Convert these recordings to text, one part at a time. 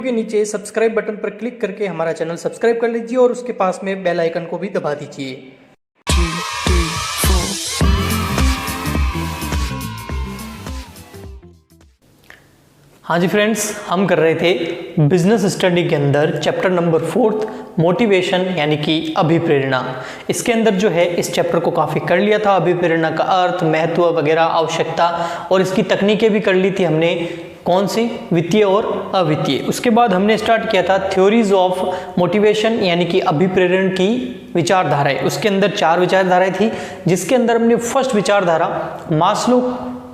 के नीचे subscribe button पर क्लिक करके हमारा चैनल सब्सक्राइब कर लीजिए और उसके पास में बेल आइकन को भी दबा दीजिए। हाँ जी फ्रेंड्स, हम कर रहे थे बिजनेस स्टडी के अंदर चैप्टर नंबर 4 मोटिवेशन यानी कि अभिप्रेरणा। इसके अंदर जो है इस चैप्टर को काफ़ी कर लिया था। अभिप्रेरणा का अर्थ, महत्व वगैरह, आवश्यकता और इसकी तकनीकें भी कर ली थी हमने। कौन सी? वित्तीय और अवित्तीय। उसके बाद हमने स्टार्ट किया था थ्योरीज ऑफ मोटिवेशन यानी कि अभिप्रेरण की विचारधाराएं। उसके अंदर 4 विचारधाराएं थी, जिसके अंदर हमने फर्स्ट विचारधारा मास्लो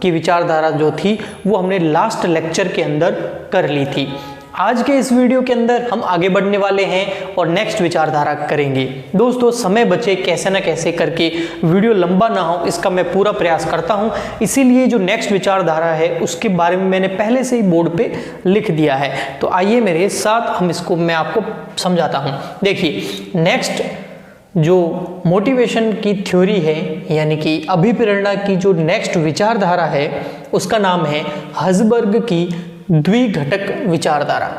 की विचारधारा जो थी वो हमने लास्ट लेक्चर के अंदर कर ली थी। आज के इस वीडियो के अंदर हम आगे बढ़ने वाले हैं और नेक्स्ट विचारधारा करेंगे। दोस्तों, समय बचे कैसे ना कैसे करके वीडियो लंबा ना हो, इसका मैं पूरा प्रयास करता हूं। इसीलिए जो नेक्स्ट विचारधारा है उसके बारे में मैंने पहले से ही बोर्ड पे लिख दिया है। तो आइए मेरे साथ हम इसको मैं आपको समझाता हूं। देखिए, नेक्स्ट जो मोटिवेशन की थ्योरी है यानी कि अभिप्रेरणा की जो नेक्स्ट विचारधारा है उसका नाम है हजबर्ग की द्विघटक विचारधारा।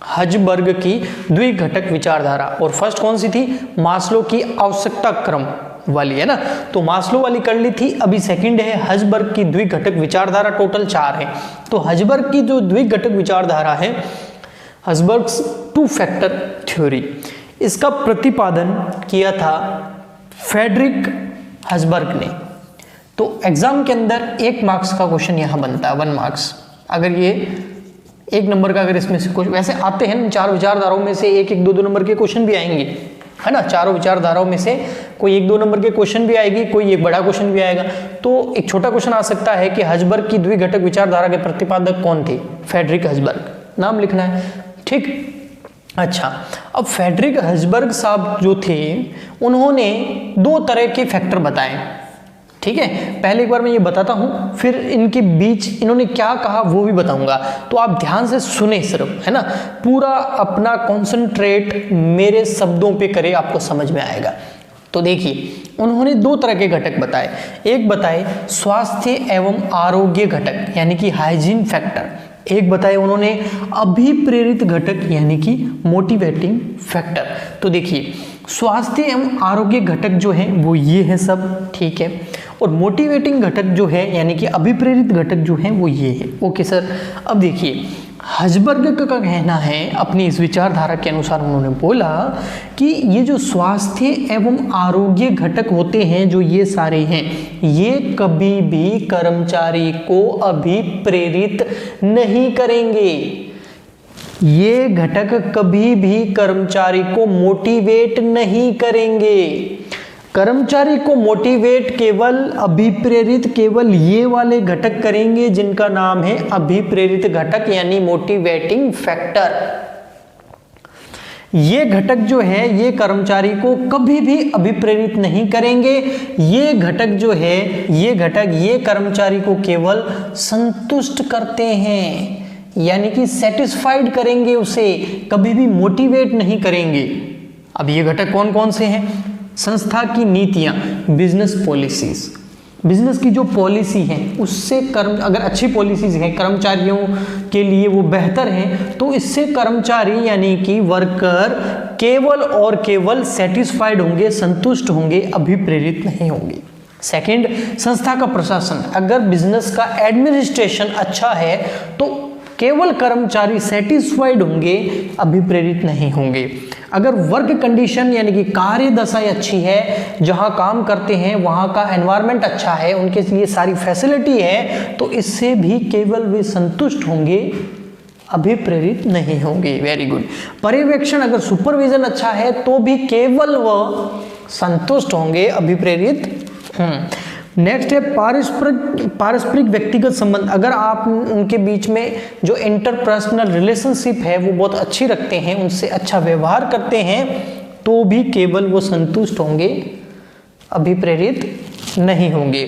हजबर्ग की द्विघटक विचारधारा। और फर्स्ट कौन सी थी? मास्लो की आवश्यकता क्रम वाली, है ना। तो मास्लो वाली कर ली थी। अभी सेकंड है हजबर्ग की द्विघटक विचारधारा। टोटल 4 है। तो हजबर्ग की जो द्विघटक विचारधारा है, हजबर्ग्स 2 फैक्टर थ्योरी, इसका प्रतिपादन किया था फ्रेडरिक हजबर्ग ने। तो एग्जाम के अंदर 1 मार्क्स का क्वेश्चन यहां बनता है, 1 मार्क्स। अगर ये 1 नंबर का, अगर इसमें से कुछ वैसे आते हैं 4 विचारधाराओं में से 1-1, 2-2 नंबर के क्वेश्चन भी आएंगे, है ना। चारों विचारधाराओं में से कोई 1-2 नंबर के क्वेश्चन भी आएगी, कोई एक बड़ा क्वेश्चन भी आएगा। तो एक छोटा क्वेश्चन आ सकता है कि हजबर्ग की द्विघटक विचारधारा के प्रतिपादक कौन थे? फ्रेडरिक हजबर्ग, नाम लिखना है, ठीक। अच्छा, अब फ्रेडरिक हजबर्ग साहब जो थे उन्होंने 2 तरह के फैक्टर बताए, ठीक है। पहले एक बार मैं ये बताता हूं, फिर इनके बीच इन्होंने क्या कहा वो भी बताऊंगा। तो आप ध्यान से सुने सिर्फ, है ना, पूरा अपना कॉन्सेंट्रेट मेरे शब्दों पे करे, आपको समझ में आएगा। तो देखिए, उन्होंने 2 तरह के घटक बताए। एक बताए स्वास्थ्य एवं आरोग्य घटक यानी कि हाइजीन फैक्टर। एक बताए उन्होंने अभिप्रेरित घटक यानी कि मोटिवेटिंग फैक्टर। तो देखिए, स्वास्थ्य एवं आरोग्य घटक जो है वो ये है सब, ठीक है। और मोटिवेटिंग घटक जो है यानी कि अभिप्रेरित घटक जो है वो ये है। Okay sir. अब देखिए, हजबर्ग का कहना है, अपनी इस विचारधारा के अनुसार उन्होंने बोला कि ये जो स्वास्थ्य एवं आरोग्य घटक होते हैं, जो ये सारे हैं, ये कभी भी कर्मचारी को अभिप्रेरित नहीं करेंगे। ये घटक कभी भी कर्मचारी को मोटिवेट नहीं करेंगे। कर्मचारी को मोटिवेट केवल, अभिप्रेरित केवल ये वाले घटक करेंगे जिनका नाम है अभिप्रेरित घटक यानी मोटिवेटिंग फैक्टर। ये घटक जो है ये कर्मचारी को कभी भी अभिप्रेरित नहीं करेंगे। ये घटक जो है, ये घटक ये कर्मचारी को केवल संतुष्ट करते हैं यानी कि सेटिस्फाइड करेंगे, उसे कभी भी मोटिवेट नहीं करेंगे। अब ये घटक कौन कौन से हैं? संस्था की नीतियां, बिजनेस पॉलिसीज, बिजनेस की जो पॉलिसी है उससे अगर अच्छी पॉलिसीज हैं कर्मचारियों के लिए, वो बेहतर हैं, तो इससे कर्मचारी यानी कि वर्कर केवल और केवल सेटिस्फाइड होंगे, संतुष्ट होंगे, अभिप्रेरित नहीं होंगे। सेकंड, संस्था का प्रशासन, अगर बिजनेस का एडमिनिस्ट्रेशन अच्छा है तो केवल कर्मचारी सेटिस्फाइड होंगे, अभिप्रेरित नहीं होंगे। अगर वर्क कंडीशन यानी कि कार्य दशा अच्छी है, जहां काम करते हैं वहां का एनवायरनमेंट अच्छा है, उनके लिए सारी फैसिलिटी है, तो इससे भी केवल वे संतुष्ट होंगे, अभिप्रेरित नहीं होंगे। Very good. पर्यवेक्षण, अगर सुपरविजन अच्छा है तो भी केवल वह संतुष्ट होंगे, अभिप्रेरित। नेक्स्ट है पारस्परिक व्यक्तिगत संबंध, अगर आप उनके बीच में जो इंटरपर्सनल रिलेशनशिप है वो बहुत अच्छी रखते हैं, उनसे अच्छा व्यवहार करते हैं, तो भी केवल वो संतुष्ट होंगे, अभिप्रेरित नहीं होंगे।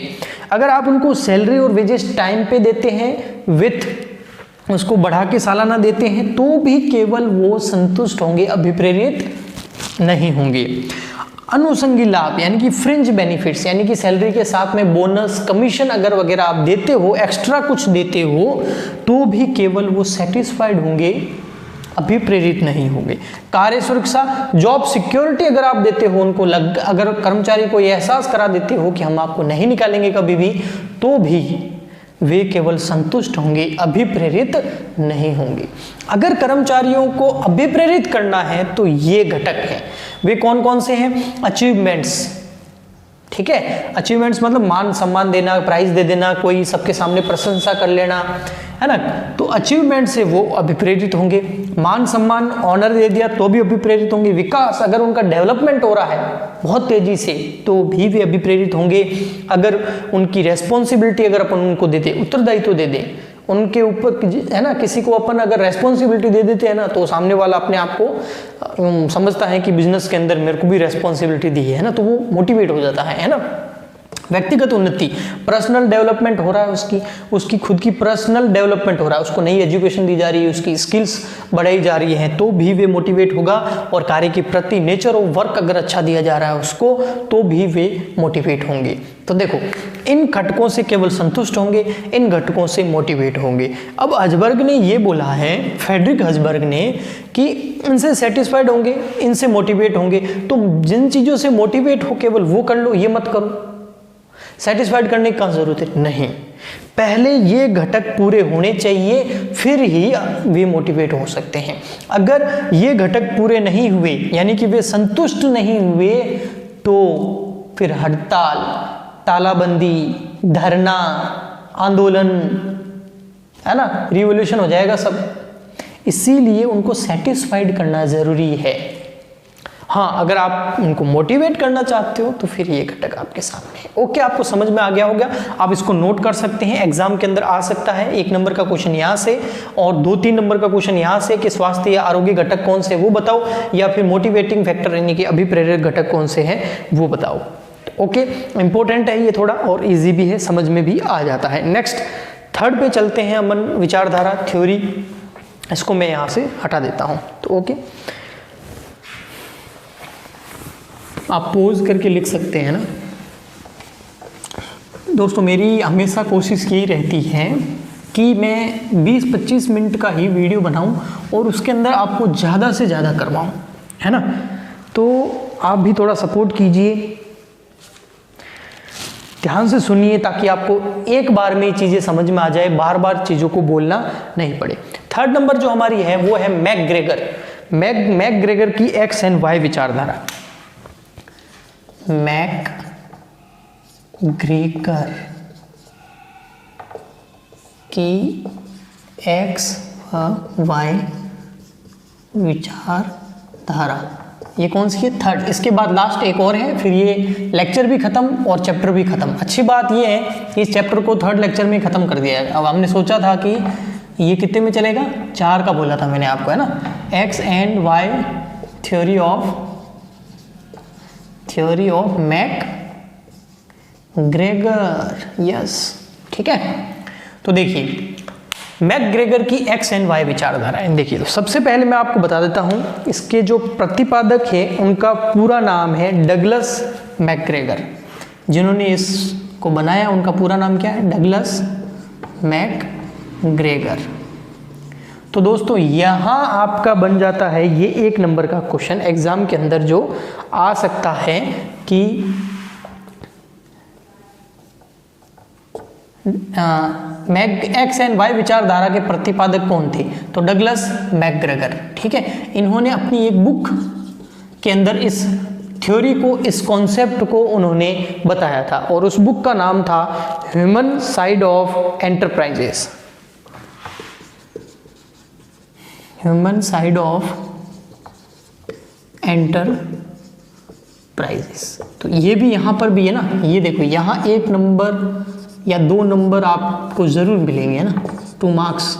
अगर आप उनको सैलरी और वेजेस टाइम पे देते हैं, विथ उसको बढ़ा के सालाना देते हैं, तो भी केवल वो संतुष्ट होंगे, अभिप्रेरित नहीं होंगे। अनुषंगी लाभ यानी कि फ्रिंज बेनिफिट्स, यानी कि सैलरी के साथ में बोनस, कमीशन अगर वगैरह आप देते हो, एक्स्ट्रा कुछ देते हो, तो भी केवल वो सेटिस्फाइड होंगे, अभिप्रेरित नहीं होंगे। कार्य सुरक्षा, जॉब सिक्योरिटी अगर आप देते हो उनको, अगर कर्मचारी को ये एहसास करा देते हो कि हम आपको नहीं निकालेंगे कभी भी, तो भी वे केवल संतुष्ट होंगे, अभिप्रेरित नहीं होंगे। अगर कर्मचारियों को अभिप्रेरित करना है तो ये घटक हैं। वे कौन कौन से हैं? अचीवमेंट्स, ठीक है, अचीवमेंट्स मतलब मान सम्मान देना, प्राइज दे देना, कोई सबके सामने प्रशंसा कर लेना, है ना, तो अचीवमेंट से वो अभिप्रेरित होंगे। मान सम्मान, ऑनर दे दिया तो भी अभिप्रेरित होंगे। विकास, अगर उनका डेवलपमेंट हो रहा है बहुत तेजी से तो भी वे अभिप्रेरित होंगे। अगर उनकी रेस्पॉन्सिबिलिटी अगर अपन उनको दे दें, उत्तरदायित्व दे दें उनके ऊपर, है ना, किसी को अपन अगर रेस्पॉन्सिबिलिटी दे देते हैं ना, तो सामने वाला अपने आप को समझता है कि बिजनेस के अंदर मेरे को भी रेस्पॉन्सिबिलिटी दी है ना, तो वो मोटिवेट हो जाता है ना। व्यक्तिगत उन्नति, पर्सनल डेवलपमेंट हो रहा है, उसकी खुद की पर्सनल डेवलपमेंट हो रहा है, उसको नई एजुकेशन दी जा रही है, उसकी स्किल्स बढ़ाई जा रही हैं, तो भी वे मोटिवेट होगा। और कार्य के प्रति नेचर ऑफ वर्क अगर अच्छा दिया जा रहा है उसको, तो भी वे मोटिवेट होंगे। तो देखो, इन घटकों से केवल संतुष्ट होंगे, इन घटकों से मोटिवेट होंगे। अब हजबर्ग ने ये बोला है, फ्रेडरिक हजबर्ग ने, कि इनसे सेटिस्फाइड होंगे, इनसे मोटिवेट होंगे। तो जिन चीज़ों से मोटिवेट हो केवल वो कर लो, ये मत करो। सेटिस्फाइड करने की कहाँ जरूरत है? नहीं, पहले ये घटक पूरे होने चाहिए, फिर ही वे मोटिवेट हो सकते हैं। अगर ये घटक पूरे नहीं हुए, यानी कि वे संतुष्ट नहीं हुए, तो फिर हड़ताल, तालाबंदी, धरना, आंदोलन, है ना, रिवॉल्यूशन हो जाएगा सब। इसीलिए उनको सेटिस्फाइड करना जरूरी है। हाँ, अगर आप उनको मोटिवेट करना चाहते हो तो फिर ये घटक आपके सामने है। ओके, आपको समझ में आ गया होगा। आप इसको नोट कर सकते हैं, एग्जाम के अंदर आ सकता है। 1 नंबर का क्वेश्चन यहाँ से और 2-3 नंबर का क्वेश्चन यहाँ से कि स्वास्थ्य या आरोग्य घटक कौन से वो बताओ, या फिर मोटिवेटिंग फैक्टर यानी कि अभिप्रेरक घटक कौन से हैं वो बताओ। ओके, इंपॉर्टेंट है ये थोड़ा, और ईजी भी है, समझ में भी आ जाता है। नेक्स्ट 3rd पे चलते हैं अमन, विचारधारा, थ्योरी। इसको मैं यहाँ से हटा देता हूँ। तो ओके, आप पोज करके लिख सकते हैं ना। दोस्तों, मेरी हमेशा कोशिश यही रहती है कि मैं 20-25 मिनट का ही वीडियो बनाऊं और उसके अंदर आपको ज़्यादा से ज़्यादा करवाऊं, है ना। तो आप भी थोड़ा सपोर्ट कीजिए, ध्यान से सुनिए, ताकि आपको एक बार में ये चीज़ें समझ में आ जाए, बार बार चीज़ों को बोलना नहीं पड़े। 3rd नंबर जो हमारी है वो है मैकग्रेगर। मैकग्रेगर की एक्स एंड वाई विचारधारा। मैकग्रेगर की एक्स वाई विचारधारा, ये कौन सी है? 3rd। इसके बाद लास्ट एक और है, फिर ये लेक्चर भी खत्म और चैप्टर भी खत्म। अच्छी बात ये है कि इस चैप्टर को 3rd लेक्चर में खत्म कर दिया है। अब हमने सोचा था कि ये कितने में चलेगा, 4 का बोला था मैंने आपको, है ना। X and Y theory of McGregor, yes, ठीक है। तो देखिए, मैकग्रेगर की एक्स एंड वाई विचारधारा है। देखिए, तो सबसे पहले मैं आपको बता देता हूं, इसके जो प्रतिपादक है उनका पूरा नाम है डगलस मैकग्रेगर। जिन्होंने इसको बनाया उनका पूरा नाम क्या है? Douglas McGregor. तो दोस्तों, यहाँ आपका बन जाता है ये 1 नंबर का क्वेश्चन एग्जाम के अंदर जो आ सकता है कि एक्स एंड वाई विचारधारा के प्रतिपादक कौन थे? तो डगलस मैकग्रेगर, ठीक है। इन्होंने अपनी एक बुक के अंदर इस थ्योरी को, इस कॉन्सेप्ट को उन्होंने बताया था, और उस बुक का नाम था human side of enterprises. Human side of enterprises. तो ये भी यहाँ पर भी है ना, ये देखो, यहाँ 1 नंबर या 2 नंबर आपको ज़रूर मिलेंगे, है ना, 2 मार्क्स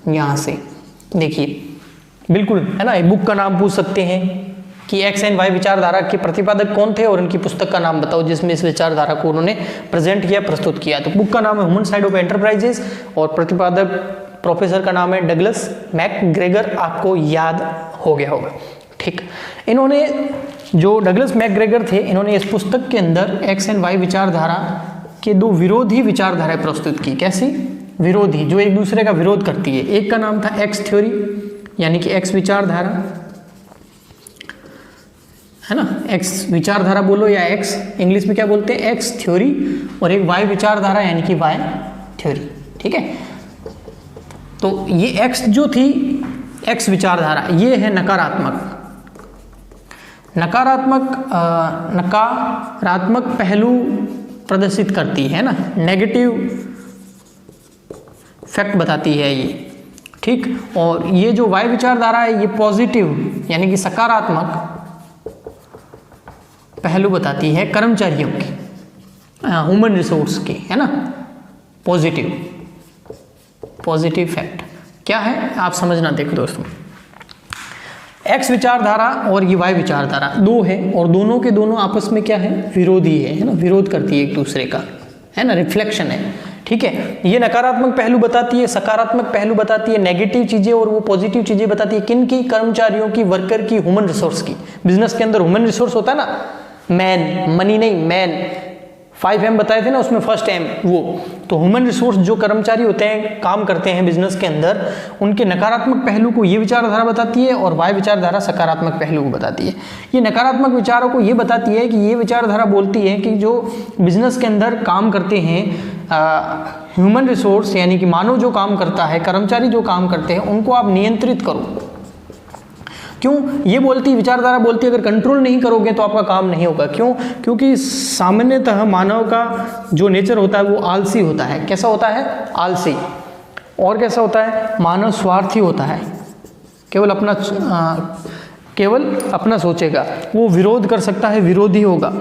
यहाँ से। देखिए, बिल्कुल, है ना। बुक का नाम पूछ सकते हैं कि एक्स एंड वाई विचारधारा के प्रतिपादक कौन थे, और उनकी पुस्तक का नाम बताओ जिसमें इस विचारधारा को उन्होंने प्रेजेंट किया, प्रस्तुत किया। तो बुक का नाम है ह्यूमन साइड ऑफ एंटरप्राइजेस, और प्रतिपादक प्रोफेसर का नाम है डगलस मैकग्रेगर। आपको याद हो गया होगा, ठीक। इन्होंने, जो डगलस मैकग्रेगर थे, इन्होंने इस पुस्तक के अंदर एक्स एंड वाई विचारधारा के 2 विरोधी विचारधाराएं प्रस्तुत की। कैसी? विरोधी, जो एक दूसरे का विरोध करती है। एक का नाम था एक्स थ्योरी, यानी कि एक्स विचारधारा है ना, एक्स विचारधारा बोलो या एक्स इंग्लिश में क्या बोलते हैं, एक्स थ्योरी, और एक वाई विचारधारा यानी कि वाई थ्योरी। ठीक है, तो ये एक्स जो थी एक्स विचारधारा, ये है नकारात्मक पहलू प्रदर्शित करती है ना, नेगेटिव फैक्ट बताती है ये। ठीक, और ये जो वाई विचारधारा है ये पॉजिटिव यानी कि सकारात्मक पहलू बताती है कर्मचारियों की, ह्यूमन रिसोर्स की, है ना, पॉजिटिव फैक्ट क्या है आप समझना। देखो दोस्तों, एक्स विचारधारा और ये वाई विचारधारा दो है, और दोनों के दोनों आपस में क्या है, विरोधी है ना, विरोध करती है एक दूसरे का, है ना, रिफ्लेक्शन है। ठीक है, ये नकारात्मक पहलू बताती है, सकारात्मक पहलू बताती है, नेगेटिव चीजें और वो पॉजिटिव चीजें बताती है। किन की, कर्मचारियों की, वर्कर की, ह्यूमन रिसोर्स की। बिजनेस के अंदर ह्यूमन रिसोर्स होता है ना, मैन, मनी नहीं, मैन, 5M बताए थे ना, उसमें फर्स्ट M वो, तो ह्यूमन रिसोर्स जो कर्मचारी होते हैं, काम करते हैं बिजनेस के अंदर, उनके नकारात्मक पहलू को ये विचारधारा बताती है, और वाई विचारधारा सकारात्मक पहलू को बताती है। ये नकारात्मक विचारों को ये बताती है कि ये विचारधारा बोलती है कि जो बिजनेस के अंदर काम करते हैं, ह्यूमन रिसोर्स यानी कि मानव जो काम करता है, कर्मचारी जो काम करते हैं, उनको आप नियंत्रित करो। क्यों, ये बोलती विचारधारा बोलती है अगर कंट्रोल नहीं करोगे तो आपका काम नहीं होगा। क्यों, क्योंकि सामान्यतः मानव का जो नेचर होता है वो आलसी होता है। कैसा होता है, आलसी। और कैसा होता है, मानव स्वार्थी होता है, केवल अपना सोचेगा, वो विरोध कर सकता है, विरोधी होगा,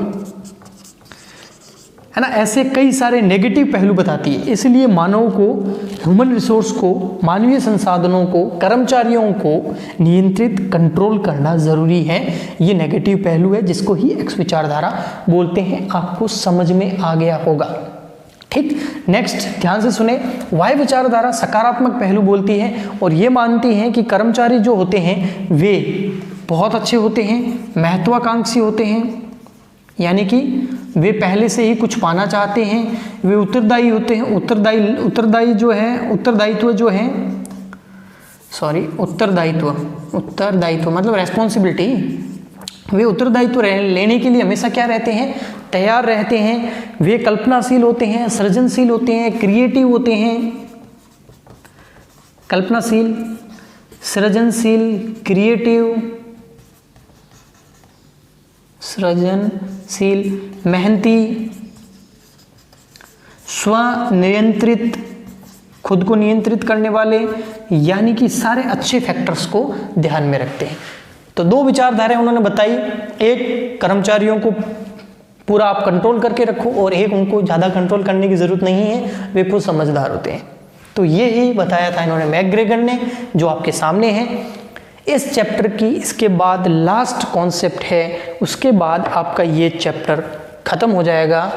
है ना। ऐसे कई सारे नेगेटिव पहलू बताती है। इसलिए मानव को, ह्यूमन रिसोर्स को, मानवीय संसाधनों को, कर्मचारियों को नियंत्रित, कंट्रोल करना जरूरी है। ये नेगेटिव पहलू है जिसको ही एक्स विचारधारा बोलते हैं। आपको समझ में आ गया होगा। ठीक, नेक्स्ट ध्यान से सुने। वाई विचारधारा सकारात्मक पहलू बोलती है और ये मानती है कि कर्मचारी जो होते हैं वे बहुत अच्छे होते हैं, महत्वाकांक्षी होते हैं, यानी कि वे पहले से ही कुछ पाना चाहते हैं, वे उत्तरदायी होते हैं। उत्तरदायित्व मतलब रेस्पॉन्सिबिलिटी। वे उत्तरदायित्व लेने के लिए हमेशा क्या रहते हैं, तैयार रहते हैं। वे कल्पनाशील होते हैं, सृजनशील होते हैं, क्रिएटिव होते हैं। कल्पनाशील, सृजनशील, क्रिएटिव, सृजनशील, मेहनती, स्वनियंत्रित, खुद को नियंत्रित करने वाले, यानी कि सारे अच्छे फैक्टर्स को ध्यान में रखते हैं। तो दो विचारधाराएं उन्होंने बताई, एक कर्मचारियों को पूरा आप कंट्रोल करके रखो, और एक उनको ज़्यादा कंट्रोल करने की ज़रूरत नहीं है, वे खुद समझदार होते हैं। तो ये ही बताया था इन्होंने मैकग्रेगर ने, जो आपके सामने है इस चैप्टर की। इसके बाद लास्ट कॉन्सेप्ट है, उसके बाद आपका ये चैप्टर खत्म हो जाएगा।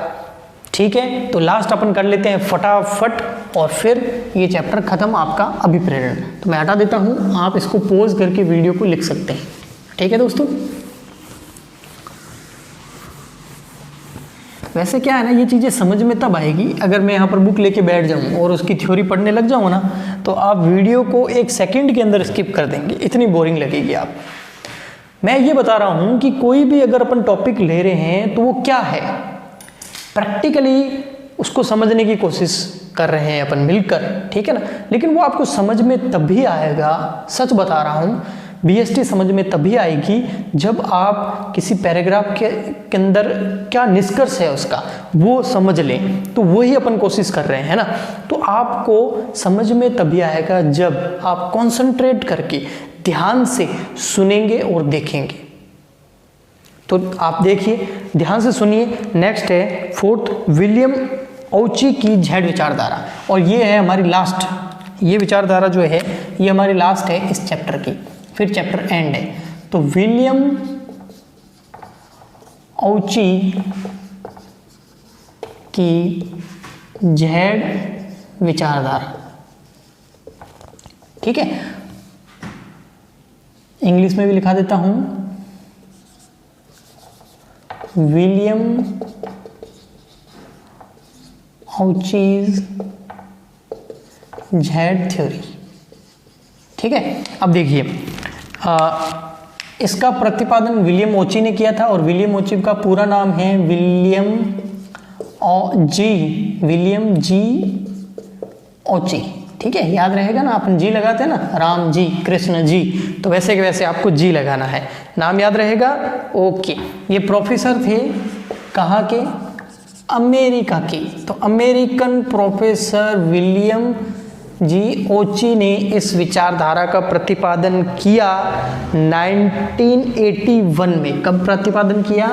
ठीक है, तो लास्ट अपन कर लेते हैं फटाफट, और फिर ये चैप्टर खत्म आपका अभिप्रेरण। तो मैं हटा देता हूँ, आप इसको पॉज करके वीडियो को लिख सकते हैं। ठीक है दोस्तों, वैसे क्या है ना, ये चीज़ें समझ में तब आएगी अगर मैं यहाँ पर बुक लेके बैठ जाऊँ और उसकी थ्योरी पढ़ने लग जाऊँ ना, तो आप वीडियो को 1 सेकंड के अंदर स्किप कर देंगे, इतनी बोरिंग लगेगी आप। मैं ये बता रहा हूँ कि कोई भी अगर अपन टॉपिक ले रहे हैं तो वो क्या है, प्रैक्टिकली उसको समझने की कोशिश कर रहे हैं अपन मिलकर, ठीक है ना। लेकिन वो आपको समझ में तभी आएगा, सच बता रहा हूँ, BST समझ में तभी आएगी जब आप किसी पैराग्राफ के अंदर क्या निष्कर्ष है उसका वो समझ लें। तो वही अपन कोशिश कर रहे हैं ना। तो आपको समझ में तभी आएगा जब आप कंसंट्रेट करके ध्यान से सुनेंगे और देखेंगे। तो आप देखिए, ध्यान से सुनिए। नेक्स्ट है 4th, विलियम औची की Z विचारधारा, और ये है हमारी लास्ट, ये विचारधारा जो है ये हमारी लास्ट है इस चैप्टर की, फिर चैप्टर एंड है। तो विलियम औची की Z विचारधारा, ठीक है, इंग्लिश में भी लिखा देता हूं, विलियम औचीज Z थ्योरी, ठीक है, अब देखिए इसका प्रतिपादन विलियम ओची ने किया था और विलियम ओची का पूरा नाम है विलियम जी ओची। ठीक है, याद रहेगा ना, अपन जी लगाते हैं ना, राम जी, कृष्ण जी, तो वैसे के वैसे आपको जी लगाना है, नाम याद रहेगा। ओके, ये प्रोफेसर थे कहाँ के? अमेरिका के। तो अमेरिकन प्रोफेसर विलियम जी ओची ने इस विचारधारा का प्रतिपादन किया 1981 में। कब प्रतिपादन किया?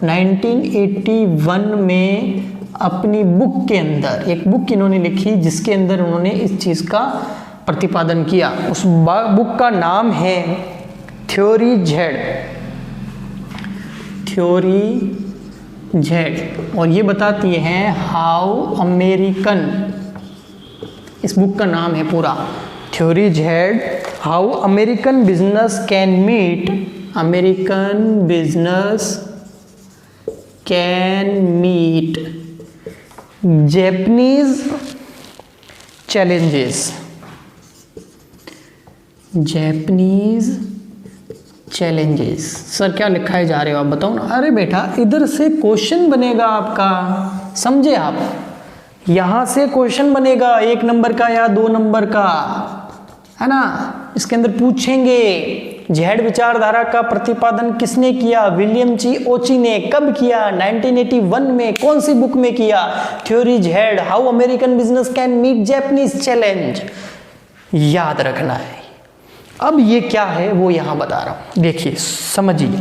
1981 में अपनी बुक के अंदर, एक बुक इन्होंने लिखी जिसके अंदर उन्होंने इस चीज़ का प्रतिपादन किया। उस बुक का नाम है थ्योरी जेड और ये बताती है हाउ अमेरिकन, इस बुक का नाम है पूरा theory Z, how American business can meet Japanese challenges। Sir क्या लिखा है जा रहे हो आप, बताओ ना। अरे बेटा इधर से क्वेश्चन बनेगा आपका, समझे आप, यहां से क्वेश्चन बनेगा 1 नंबर का या 2 नंबर का, है ना। इसके अंदर पूछेंगे जेड विचारधारा का प्रतिपादन किसने किया? विलियम जी ओची ने। कब किया? 1981 में। कौन सी बुक में किया? Theory Z, how American business can meet Japanese challenge. याद रखना है। अब ये क्या है वो यहां बता रहा हूं, देखिए समझिए।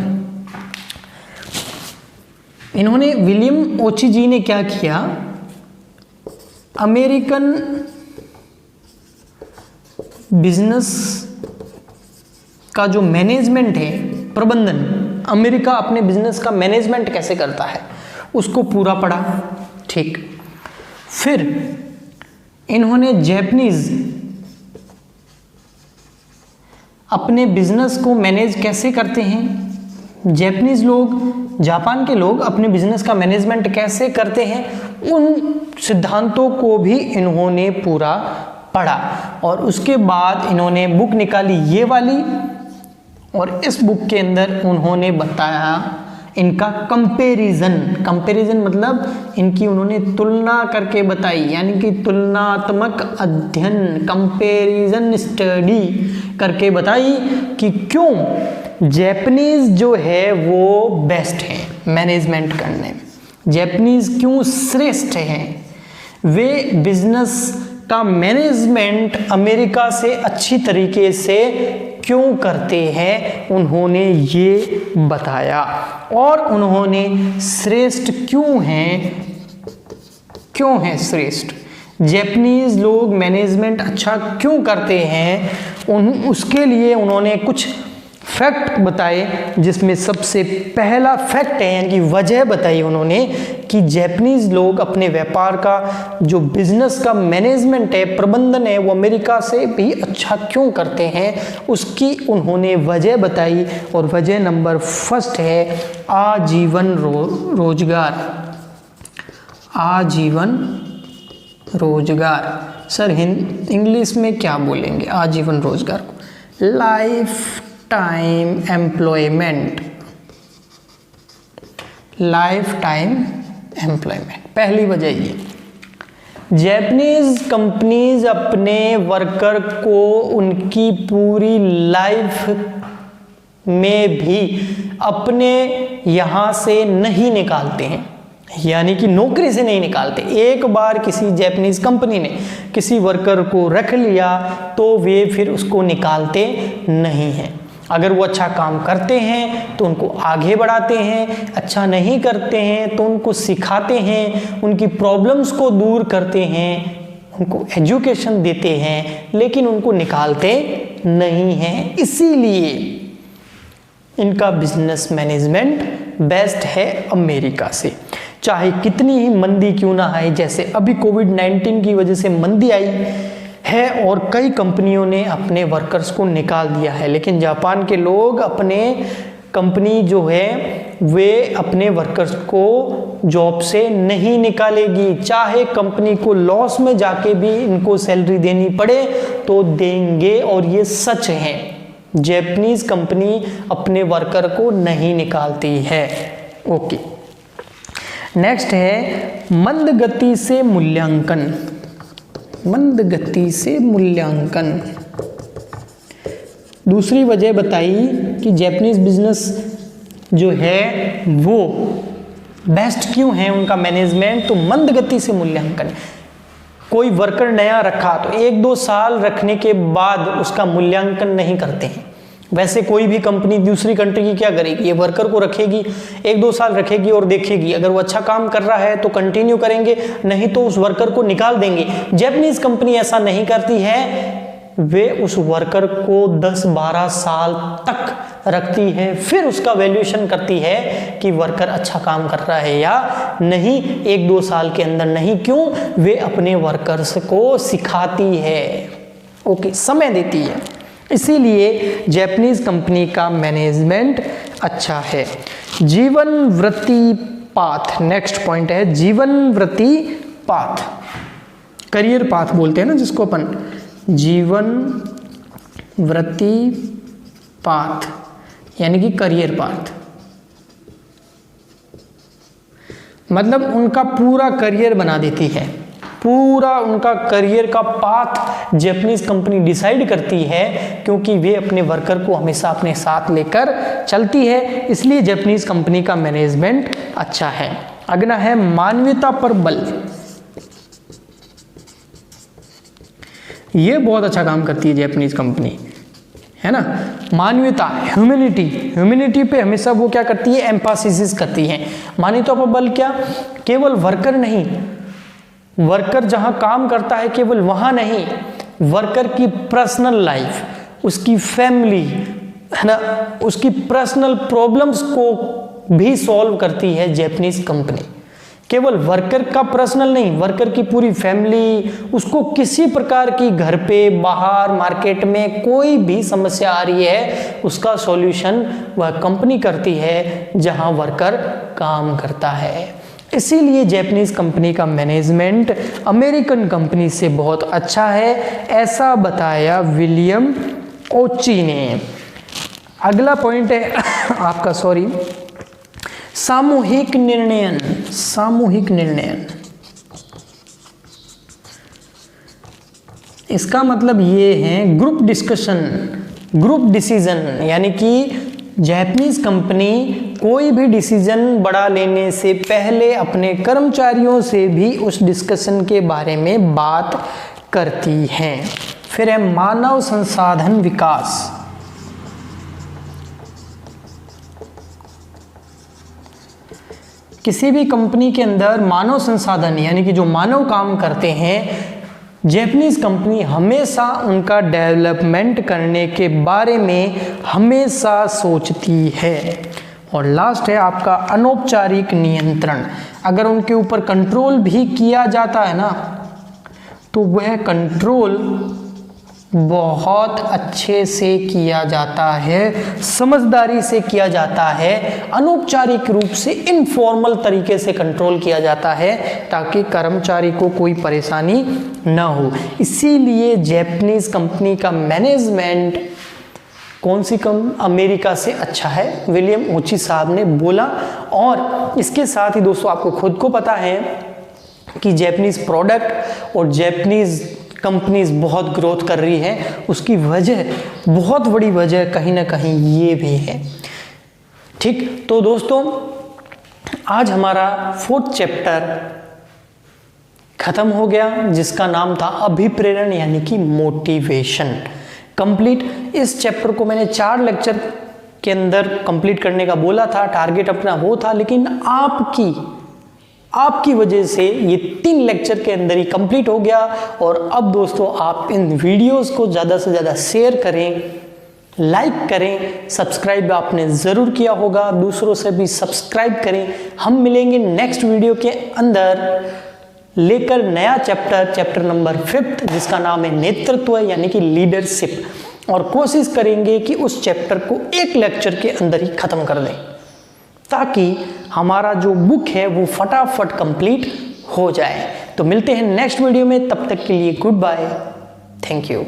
इन्होंने, विलियम ओची जी ने क्या किया, अमेरिकन बिजनेस का जो मैनेजमेंट है, प्रबंधन, अमेरिका अपने बिजनेस का मैनेजमेंट कैसे करता है उसको पूरा पढ़ा। ठीक, फिर इन्होंने जैपनीज अपने बिजनेस को मैनेज कैसे करते हैं, जैपनीज लोग, जापान के लोग अपने बिजनेस का मैनेजमेंट कैसे करते हैं, उन सिद्धांतों को भी इन्होंने पूरा पढ़ा। और उसके बाद इन्होंने बुक निकाली ये वाली, और इस बुक के अंदर उन्होंने बताया इनका कंपैरिजन मतलब इनकी उन्होंने तुलना करके बताई, यानी कि तुलनात्मक अध्ययन, कंपैरिजन स्टडी करके बताई कि क्यों जैपनीज जो है वो बेस्ट है मैनेजमेंट करने में, जैपनीज क्यों श्रेष्ठ हैं, वे बिजनेस का मैनेजमेंट अमेरिका से अच्छी तरीके से क्यों करते हैं, उन्होंने ये बताया। और उन्होंने श्रेष्ठ क्यों हैं श्रेष्ठ, जैपनीज लोग मैनेजमेंट अच्छा क्यों करते हैं, उसके लिए उन्होंने कुछ फैक्ट बताए, जिसमें सबसे पहला फैक्ट है, यानी कि वजह बताई उन्होंने कि जैपनीज लोग अपने व्यापार का जो बिजनेस का मैनेजमेंट है, प्रबंधन है, वो अमेरिका से भी अच्छा क्यों करते हैं, उसकी उन्होंने वजह बताई। और वजह नंबर फर्स्ट है आजीवन रोजगार। सर इंग्लिश में क्या बोलेंगे आजीवन रोजगार को? Life time employment. पहली वजह ये, जैपनीज कंपनीज अपने वर्कर को उनकी पूरी लाइफ में भी अपने यहाँ से नहीं निकालते हैं, यानी कि नौकरी से नहीं निकालते। एक बार किसी जैपनीज कंपनी ने किसी वर्कर को रख लिया तो वे फिर उसको निकालते नहीं हैं। अगर वो अच्छा काम करते हैं तो उनको आगे बढ़ाते हैं, अच्छा नहीं करते हैं तो उनको सिखाते हैं, उनकी प्रॉब्लम्स को दूर करते हैं, उनको एजुकेशन देते हैं, लेकिन उनको निकालते नहीं हैं। इसीलिए इनका बिजनेस मैनेजमेंट बेस्ट है अमेरिका से। चाहे कितनी ही मंदी क्यों ना आए, जैसे अभी कोविड-19 की वजह से मंदी आई है और कई कंपनियों ने अपने वर्कर्स को निकाल दिया है, लेकिन जापान के लोग अपने कंपनी जो है वे अपने वर्कर्स को जॉब से नहीं निकालेगी, चाहे कंपनी को लॉस में जाके भी इनको सैलरी देनी पड़े तो देंगे, और ये सच है। जापानीज कंपनी अपने वर्कर को नहीं निकालती है। ओके, नेक्स्ट है मंद गति से मूल्यांकन। मंद गति से मूल्यांकन, दूसरी वजह बताई कि जापानीज बिजनेस जो है वो बेस्ट क्यों है उनका मैनेजमेंट, तो मंद गति से मूल्यांकन। कोई वर्कर नया रखा तो 1-2 साल रखने के बाद उसका मूल्यांकन नहीं करते हैं। वैसे कोई भी कंपनी दूसरी कंट्री की क्या करेगी, ये वर्कर को रखेगी, 1-2 साल रखेगी और देखेगी, अगर वो अच्छा काम कर रहा है तो कंटिन्यू करेंगे, नहीं तो उस वर्कर को निकाल देंगे। जापानीज कंपनी ऐसा नहीं करती है, वे उस वर्कर को 10-12 साल तक रखती है, फिर उसका वैल्यूएशन करती है कि वर्कर अच्छा काम कर रहा है या नहीं, 1-2 साल के अंदर नहीं। क्यों? वे अपने वर्कर्स को सिखाती है, ओके, समय देती है, इसीलिए जापानीज कंपनी का मैनेजमेंट अच्छा है। जीवन वृत्ति पाथ, नेक्स्ट पॉइंट है जीवन वृत्ति पाथ, करियर पाथ बोलते हैं ना जिसको अपन, जीवन वृत्ति पाथ यानी कि करियर पाथ, मतलब उनका पूरा करियर बना देती है, पूरा उनका करियर का पाथ जापानीज कंपनी डिसाइड करती है, क्योंकि वे अपने वर्कर को हमेशा अपने साथ लेकर चलती है, इसलिए जापानीज कंपनी का मैनेजमेंट अच्छा है। अगला है मानवीयता पर बल, ये बहुत अच्छा काम करती है जापानीज कंपनी, है ना। मानवीयता, ह्यूमैनिटी, ह्यूमैनिटी पे हमेशा वो क्या करती है, एम्फासिस करती है। मानवीयता पर बल क्या, केवल वर्कर नहीं, वर्कर जहां काम करता है केवल वहां नहीं, वर्कर की पर्सनल लाइफ, उसकी फैमिली, है ना, उसकी पर्सनल प्रॉब्लम्स को भी सॉल्व करती है जापानीज कंपनी। केवल वर्कर का पर्सनल नहीं, वर्कर की पूरी फैमिली, उसको किसी प्रकार की घर पे, बाहर, मार्केट में कोई भी समस्या आ रही है, उसका सॉल्यूशन वह कंपनी करती है जहां वर्कर काम करता है। इसीलिए जापानीज कंपनी का मैनेजमेंट अमेरिकन कंपनी से बहुत अच्छा है, ऐसा बताया विलियम ओची ने। अगला पॉइंट है आपका, सामूहिक निर्णयन। सामूहिक निर्णयन, इसका मतलब ये है ग्रुप डिस्कशन, ग्रुप डिसीजन, यानी कि जापानीज कंपनी कोई भी डिसीजन बड़ा लेने से पहले अपने कर्मचारियों से भी उस डिस्कशन के बारे में बात करती है। फिर है मानव संसाधन विकास। किसी भी कंपनी के अंदर मानव संसाधन यानी कि जो मानव काम करते हैं, जापानीज कंपनी हमेशा उनका डेवलपमेंट करने के बारे में हमेशा सोचती है। और लास्ट है आपका अनौपचारिक नियंत्रण। अगर उनके ऊपर कंट्रोल भी किया जाता है ना, तो वह कंट्रोल बहुत अच्छे से किया जाता है, समझदारी से किया जाता है, अनौपचारिक रूप से इनफॉर्मल तरीके से कंट्रोल किया जाता है, ताकि कर्मचारी को कोई परेशानी ना हो। इसीलिए जापानीज कंपनी का मैनेजमेंट कौन सी अमेरिका से अच्छा है, विलियम ओची साहब ने बोला। और इसके साथ ही दोस्तों आपको खुद को पता है कि जापानीज प्रोडक्ट और जापानीज कंपनीज बहुत ग्रोथ कर रही है, उसकी वजह, बहुत बड़ी वजह कहीं ना कहीं ये भी है। ठीक, तो दोस्तों आज हमारा 4th चैप्टर खत्म हो गया, जिसका नाम था अभिप्रेरण यानी कि मोटिवेशन कंप्लीट। इस चैप्टर को मैंने 4 लेक्चर के अंदर कंप्लीट करने का बोला था, टारगेट अपना वो था, लेकिन आपकी वजह से ये 3 लेक्चर के अंदर ही कंप्लीट हो गया। और अब दोस्तों आप इन वीडियोस को ज़्यादा से ज़्यादा शेयर करें, लाइक करें, सब्सक्राइब आपने ज़रूर किया होगा, दूसरों से भी सब्सक्राइब करें। हम मिलेंगे नेक्स्ट वीडियो के अंदर लेकर नया चैप्टर नंबर 5, जिसका नाम है नेतृत्व यानी कि लीडरशिप, और कोशिश करेंगे कि उस चैप्टर को 1 लेक्चर के अंदर ही खत्म कर दें। ताकि हमारा जो बुक है वो फटाफट कंप्लीट हो जाए। तो मिलते हैं नेक्स्ट वीडियो में, तब तक के लिए गुड बाय, थैंक यू।